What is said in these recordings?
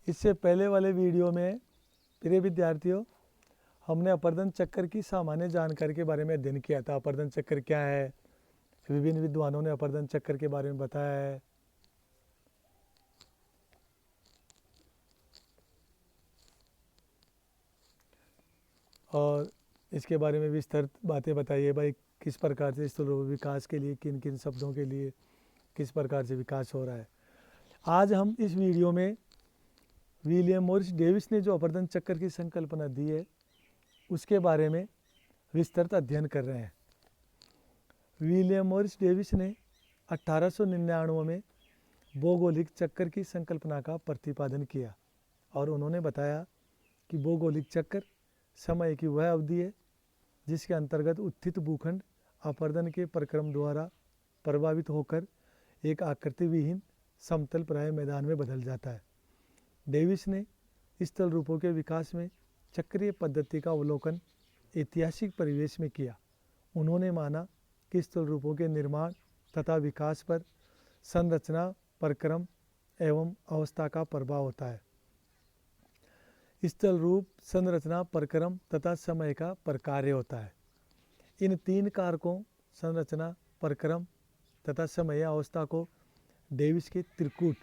इससे पहले वाले वीडियो में प्रिय विद्यार्थियों हमने अपर्दन चक्कर की सामान्य जानकारी के बारे में अध्ययन किया था। अपर्दन चक्कर क्या है, विभिन्न विद्वानों ने अपर्दन चक्कर के बारे में बताया है। और इसके बारे में विस्तृत बातें बताइए भाई, किस प्रकार से स्थूल विकास के लिए किन किन शब्दों के लिए किस प्रकार से विकास हो रहा है। आज हम इस वीडियो में विलियम मॉरिस डेविस ने जो अपर्दन चक्कर की संकल्पना दी है उसके बारे में विस्तृत अध्ययन कर रहे हैं। विलियम मॉरिस डेविस ने 1899 में भौगोलिक चक्कर की संकल्पना का प्रतिपादन किया और उन्होंने बताया कि भौगोलिक चक्कर समय की वह अवधि है जिसके अंतर्गत उत्थित भूखंड अपर्दन के प्रक्रम द्वारा प्रभावित होकर एक आकृति विहीन समतल प्राय मैदान में बदल जाता है। डेविस ने स्थल रूपों के विकास में चक्रीय पद्धति का अवलोकन ऐतिहासिक परिवेश में किया। उन्होंने माना कि स्थल रूपों के निर्माण तथा विकास पर संरचना, प्रक्रम एवं अवस्था का प्रभाव होता है। स्थल रूप, संरचना, प्रक्रम तथा समय का प्रकार्य होता है। इन तीन कारकों संरचना, प्रक्रम तथा समय अवस्था को डेविस के त्रिकूट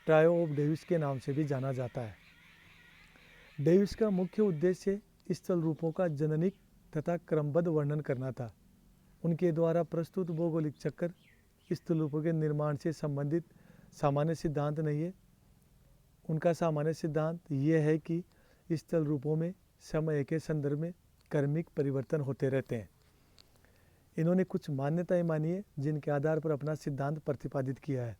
ट्रायो ऑफ डेविस के नाम से भी जाना जाता है। डेविस का मुख्य उद्देश्य स्थल रूपों का जननिक तथा क्रमबद्ध वर्णन करना था। उनके द्वारा प्रस्तुत भौगोलिक चक्कर स्थल रूपों के निर्माण से संबंधित सामान्य सिद्धांत नहीं है। उनका सामान्य सिद्धांत यह है कि स्थल रूपों में समय के संदर्भ में क्रमिक परिवर्तन होते रहते हैं। इन्होंने कुछ मान्यताएं मानी है जिनके आधार पर अपना सिद्धांत प्रतिपादित किया है।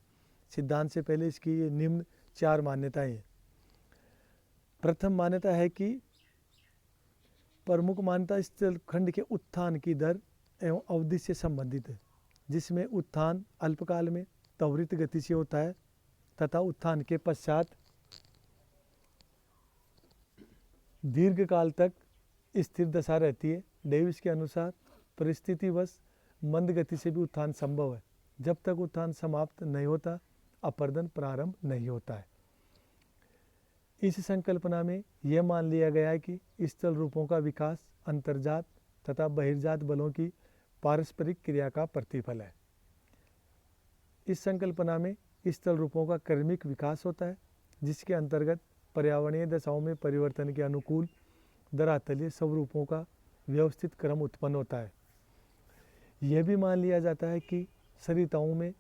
सिद्धांत से पहले इसकी ये निम्न 4 मान्यताएं हैं। प्रथम मान्यता है कि प्रमुख मान्यता स्थल खंड के उत्थान की दर एवं अवधि से संबंधित है, जिसमें उत्थान अल्पकाल में त्वरित गति से होता है तथा उत्थान के पश्चात दीर्घकाल तक स्थिर दशा रहती है। डेविस के अनुसार परिस्थितिवश मंद गति से भी उत्थान संभव है। जब तक उत्थान समाप्त नहीं होता अपर्दन प्रारंभ नहीं होता है। इस संकल्पना में यह मान लिया गया है कि स्थल रूपों का विकास अंतर्जात तथा बहिर्जात बलों की पारस्परिक क्रिया का प्रतिफल है। इस संकल्पना में स्थल रूपों का क्रमिक विकास होता है, जिसके अंतर्गत पर्यावरणीय दशाओं में परिवर्तन के अनुकूल धरातलीय स्वरूपों का व्यवस्थित क्रम उत्पन्न होता है। यह भी मान लिया जाता है कि सरिताओं में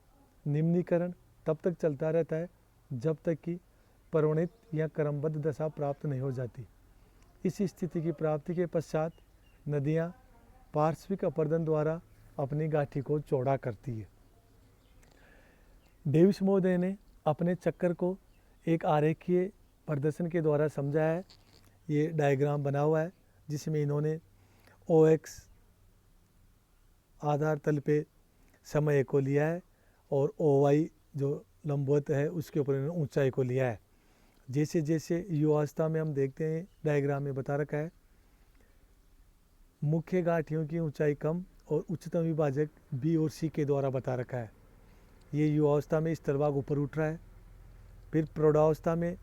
निम्नीकरण तब तक चलता रहता है जब तक कि परिवर्णित या क्रमबद्ध दशा प्राप्त नहीं हो जाती। इस स्थिति की प्राप्ति के पश्चात नदियाँ पार्श्विक अपर्दन द्वारा अपनी गाठी को चौड़ा करती है। डेविस महोदय ने अपने चक्कर को एक आरेखीय प्रदर्शन के द्वारा समझाया है। ये डायग्राम बना हुआ है जिसमें इन्होंने OX आधार तल पे समय को लिया है और OY जो लंबवत है उसके ऊपर इन्होंने ऊंचाई को लिया है। जैसे जैसे युवावस्था में हम देखते हैं, डायग्राम में बता रखा है, मुख्य गाठियों की ऊंचाई कम और उच्चतम विभाजक B और C के द्वारा बता रखा है। ये युवावस्था में स्थलभाग ऊपर उठ रहा है, फिर प्रौढ़ावस्था में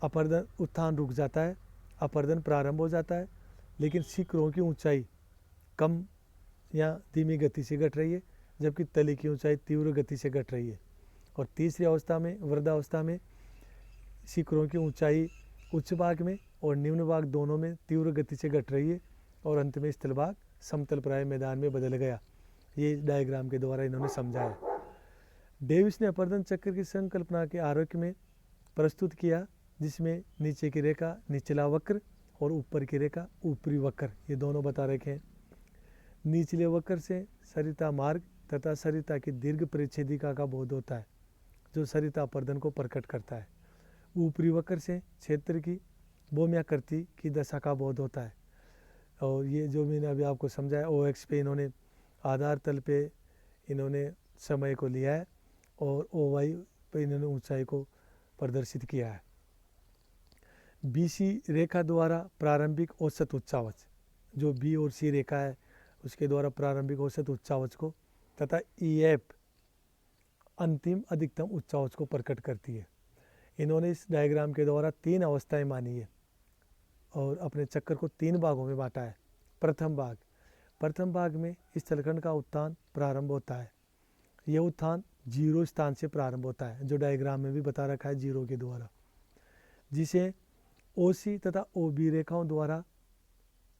अपर्दन उत्थान रुक जाता है, अपर्दन प्रारंभ हो जाता है, लेकिन शिखरों की ऊंचाई कम या धीमी गति से घट रही है, जबकि तली की ऊंचाई तीव्र गति से घट रही है। और तीसरी अवस्था में वृद्धावस्था में शिखरों की ऊंचाई उच्च भाग में और निम्न भाग दोनों में तीव्र गति से घट रही है और अंत में स्थलभाग समतल प्राय मैदान में बदल गया। ये डायग्राम के द्वारा इन्होंने समझाया। डेविस ने अपर्दन चक्र की संकल्पना के आरेख में प्रस्तुत किया, जिसमें नीचे की रेखा निचला वक्र और ऊपर की रेखा ऊपरी वक्र ये दोनों बता रखे हैं। निचले वक्र से सरिता मार्ग तथा सरिता की दीर्घ परिच्छेदिका का बोध होता है, जो सरिता अपर्दन को प्रकट करता है। ऊपरी वक्र से क्षेत्र की भौम्याकृति की दशा का बोध होता है। और ये जो मैंने अभी आपको समझाया, OX पे इन्होंने आधार तल पे इन्होंने समय को लिया है और OY पे इन्होंने ऊंचाई को प्रदर्शित किया है। BC रेखा द्वारा प्रारंभिक औसत उच्चावच, जो B और C रेखा है उसके द्वारा प्रारंभिक औसत उच्चावच को, तथा EF अंतिम अधिकतम उच्चावच को प्रकट करती है। इन्होंने इस डायग्राम के द्वारा 3 अवस्थाएं मानी है और अपने चक्कर को 3 भागों में बांटा है। प्रथम भाग में इस स्थलखंड का उत्थान प्रारंभ होता है। यह उत्थान 0 स्थान से प्रारंभ होता है, जो डायग्राम में भी बता रखा है 0 के द्वारा, जिसे OC तथा OB रेखाओं द्वारा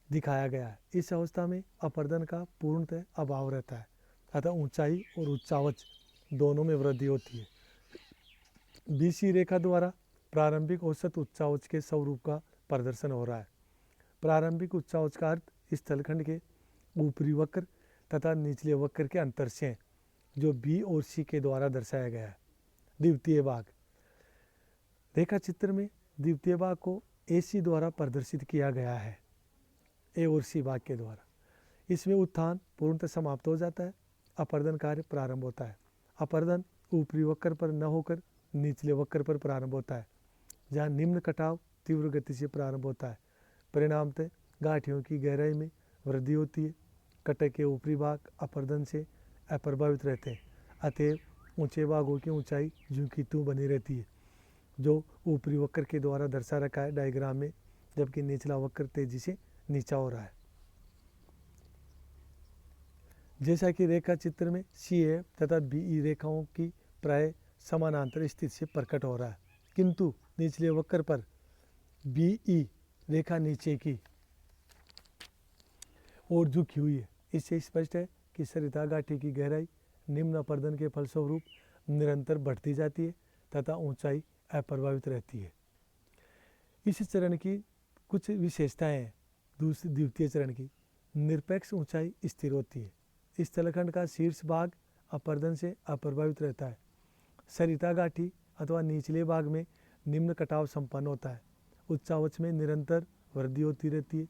दिखाया गया है। इस अवस्था में अपर्दन का पूर्णतः अभाव रहता है, अतः ऊंचाई और उच्चावच दोनों में वृद्धि होती है। BC रेखा द्वारा प्रारंभिक औसत उच्चावच के स्वरूप का प्रदर्शन हो रहा है। प्रारंभिक उच्चावच का अर्थ इस स्थलखंड के ऊपरी वक्र तथा निचले वक्र के अंतर से है, जो B और C के द्वारा दर्शाया गया है। द्वितीय भाग रेखा चित्र में द्वितीय भाग को AC द्वारा प्रदर्शित किया गया है, A और C भाग के द्वारा। इसमें उत्थान पूर्णतः समाप्त हो जाता है, अपर्दन कार्य प्रारंभ होता है। अपर्दन ऊपरी वक्र पर न होकर निचले वक्र पर प्रारंभ होता है, जहाँ निम्न कटाव तीव्र गति से प्रारंभ होता है। परिणामतः गांठियों की गहराई में वृद्धि होती है। कटक के ऊपरी भाग अपर्दन से अप्रभावित रहते हैं, अतएव ऊंचे भागों की ऊंचाई ज्यों की त्यों बनी रहती है, जो ऊपरी वक्र के द्वारा दर्शा रखा है डायग्राम में, जबकि निचला वक्र तेजी से नीचा हो रहा है। जैसा कि रेखा चित्र में CF तथा BE रेखाओं की प्राय समानांतर स्थिति से प्रकट हो रहा है, किंतु निचले वक्र पर BE रेखा नीचे की ओर झुकी हुई है। इससे स्पष्ट है कि सरिता गाठी की गहराई निम्न अपर्दन के फलस्वरूप निरंतर बढ़ती जाती है तथा ऊंचाई अप्रभावित रहती है। इस चरण की कुछ विशेषताएं हैं। द्वितीय चरण की निरपेक्ष ऊंचाई स्थिर होती है। इस स्थलखंड का शीर्ष भाग अपर्दन से अप्रभावित रहता है। सरिता गाठी अथवा निचले भाग में निम्न कटाव संपन्न होता है। उच्चावच में निरंतर वृद्धि होती रहती है।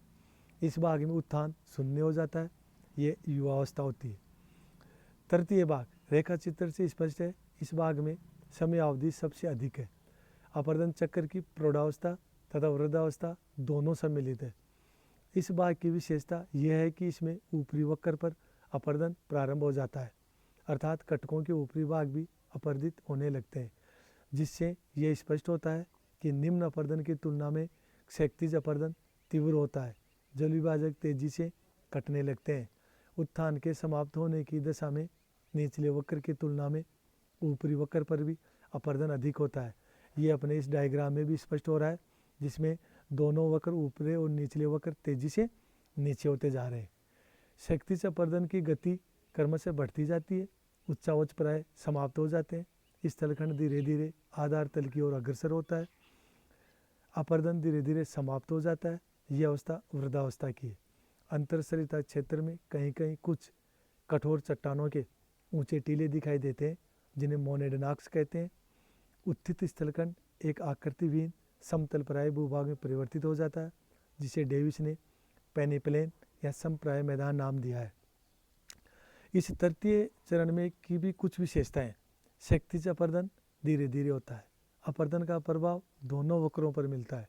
इस भाग में उत्थान शून्य हो जाता है, ये युवावस्था होती है। तृतीय भाग रेखा चित्र से स्पष्ट है, इस भाग में समय अवधि सबसे अधिक है। अपर्दन चक्र की प्रौढ़ावस्था तथा वृद्धावस्था दोनों सम्मिलित है। इस भाग की विशेषता यह है कि इसमें ऊपरी वक्र पर अपर्दन प्रारंभ हो जाता है, अर्थात कटकों के ऊपरी भाग भी अपर्दित होने लगते हैं, जिससे यह स्पष्ट होता है कि निम्न अपर्दन की तुलना में क्षैतिज अपर्दन तीव्र होता है। जल विभाजक तेजी से कटने लगते हैं। उत्थान के समाप्त होने की दशा में निचले वक्र की तुलना में ऊपरी वक्र पर भी अपर्दन अधिक होता है। ये अपने इस डायग्राम में भी स्पष्ट हो रहा है, जिसमें दोनों वक्र ऊपरी और निचले वक्र तेजी से नीचे होते जा रहे हैं। क्षैतिज अपर्दन की गति क्रमशः बढ़ती जाती है। उच्चावच प्राय समाप्त हो जाते हैं। स्थलखंड धीरे धीरे आधार तल की ओर अग्रसर होता है। अपर्दन धीरे धीरे समाप्त हो जाता है। यह अवस्था वृद्धावस्था की है। अंतरसरिता क्षेत्र में कहीं कहीं कुछ कठोर चट्टानों के ऊंचे टीले दिखाई देते हैं, जिन्हें मोनेडनाक्स कहते हैं। उत्थित स्थलखंड एक आकृतिविहीन समतल प्राय भूभाग में परिवर्तित हो जाता है, जिसे डेविस ने पेनीप्लेन या समप्राय मैदान नाम दिया है। इस तृतीय चरण में की भी कुछ विशेषताएं। क्षैतिज अपर्दन धीरे धीरे होता है। अपर्दन का प्रभाव दोनों वक्रों पर मिलता है।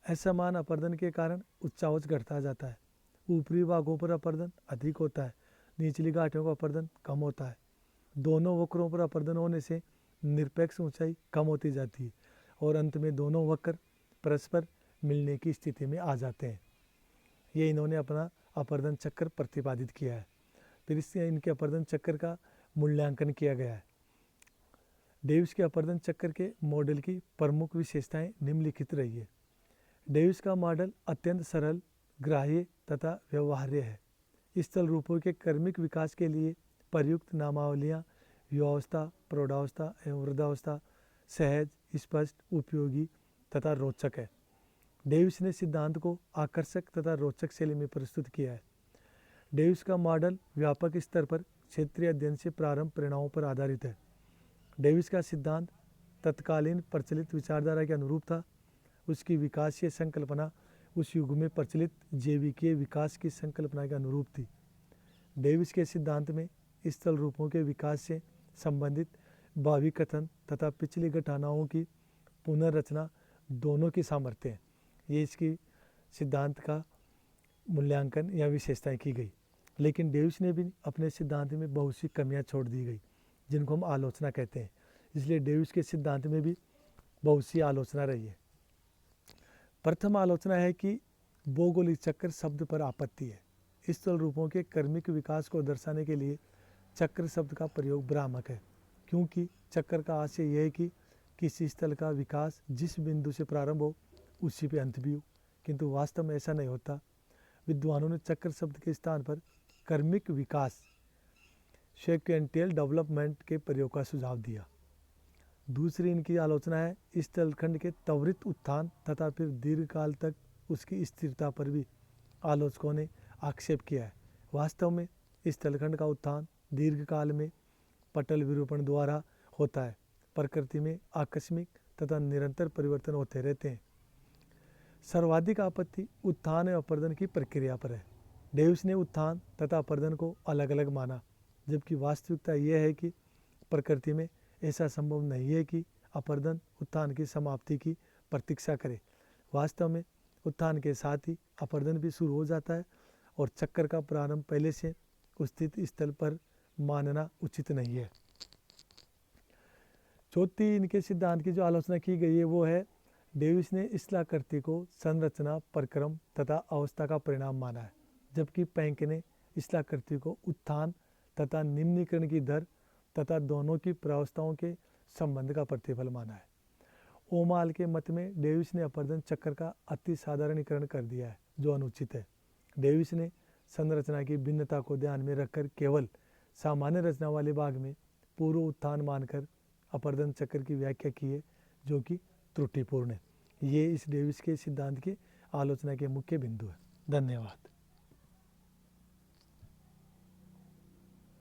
असमान अपर्दन के कारण उच्चावच घटता जाता है। ऊपरी भागों पर अपर्दन अधिक होता है, निचली गांठों का अपर्दन कम होता है। दोनों वक्रों पर अपर्दन होने से निरपेक्ष ऊंचाई कम होती जाती है और अंत में दोनों वक्र परस्पर मिलने की स्थिति में आ जाते हैं। ये इन्होंने अपना अपर्दन चक्र प्रतिपादित किया है। फिर इससे इनके अपर्दन चक्र का मूल्यांकन किया गया है। डेविस के अपर्दन चक्र के मॉडल की प्रमुख विशेषताएं निम्नलिखित रही है। डेविस का मॉडल अत्यंत सरल, ग्राह्य तथा व्यवहार्य है। स्थल रूपों के क्रमिक विकास के लिए प्रयुक्त नामावलियाँ युवावस्था, प्रौढ़ावस्था एवं वृद्धावस्था सहज, स्पष्ट, उपयोगी तथा रोचक है। डेविस ने सिद्धांत को आकर्षक तथा रोचक शैली में प्रस्तुत किया है। डेविस का मॉडल व्यापक स्तर पर क्षेत्रीय अध्ययन से प्रारंभ परिणामों पर आधारित है। डेविस का सिद्धांत तत्कालीन प्रचलित विचारधारा के अनुरूप था। उसकी विकासीय संकल्पना उस युग में प्रचलित जैविकीय विकास की संकल्पना के अनुरूप थी। डेविस के सिद्धांत में स्थल रूपों के विकास से संबंधित भावी कथन तथा पिछली घटनाओं की पुनर्रचना दोनों की सामर्थ्य है। ये इसकी सिद्धांत का मूल्यांकन या विशेषताएं की गई। लेकिन डेविस ने भी अपने सिद्धांत में बहुत सी कमियां छोड़ दी गई, जिनको हम आलोचना कहते हैं। इसलिए डेविस के सिद्धांत में भी बहुत सी आलोचना रही है। प्रथम आलोचना है कि भौगोलिक चक्र शब्द पर आपत्ति है। स्थल रूपों के कर्मिक विकास को दर्शाने के लिए चक्र शब्द का प्रयोग भ्रामक है, क्योंकि चक्र का आशय यह है कि किसी स्थल का विकास जिस बिंदु से प्रारंभ हो उसी पे अंत भी हो, किंतु वास्तव में ऐसा नहीं होता। विद्वानों ने चक्र शब्द के स्थान पर कर्मिक विकास सेक्वेंटियल डेवलपमेंट के प्रयोग का सुझाव दिया। दूसरी इनकी आलोचना है स्थलखंड के त्वरित उत्थान तथा फिर दीर्घकाल तक उसकी स्थिरता पर भी आलोचकों ने आक्षेप किया है। वास्तव में स्थलखंड का उत्थान दीर्घकाल में पटल विरूपण द्वारा होता है। प्रकृति में आकस्मिक तथा निरंतर परिवर्तन होते रहते हैं। सर्वाधिक आपत्ति उत्थान एवं अपर्दन की प्रक्रिया पर है। डेविस ने उत्थान तथा अपर्दन को अलग अलग माना, जबकि वास्तविकता यह है कि प्रकृति में ऐसा संभव नहीं है कि अपर्दन उत्थान की समाप्ति की प्रतीक्षा करे। वास्तव में उत्थान के साथ ही अपर्दन भी शुरू हो जाता है और चक्र का प्रारंभ पहले से स्थित स्थल पर मानना उचित नहीं है। चौथी इनके सिद्धांत की जो आलोचना की गई है वो है डेविस ने स्थलाकृति को संरचना, प्रक्रम तथा अवस्था का परिणाम माना है, जबकि पैंक ने स्थलाकृति को उत्थान तथा निम्नीकरण की दर तथा दोनों की प्रावस्थाओं के संबंध का प्रतिफल माना है। ओमाल के मत में डेविस ने अपर्दन चक्र का अति साधारणीकरण कर दिया है, जो अनुचित है। डेविस ने संरचना की भिन्नता को ध्यान में रखकर केवल सामान्य रचना वाले भाग में पूर्व उत्थान मानकर अपर्दन चक्र की व्याख्या की है, जो कि त्रुटिपूर्ण है। ये इस डेविस के सिद्धांत की आलोचना के मुख्य बिंदु है। धन्यवाद।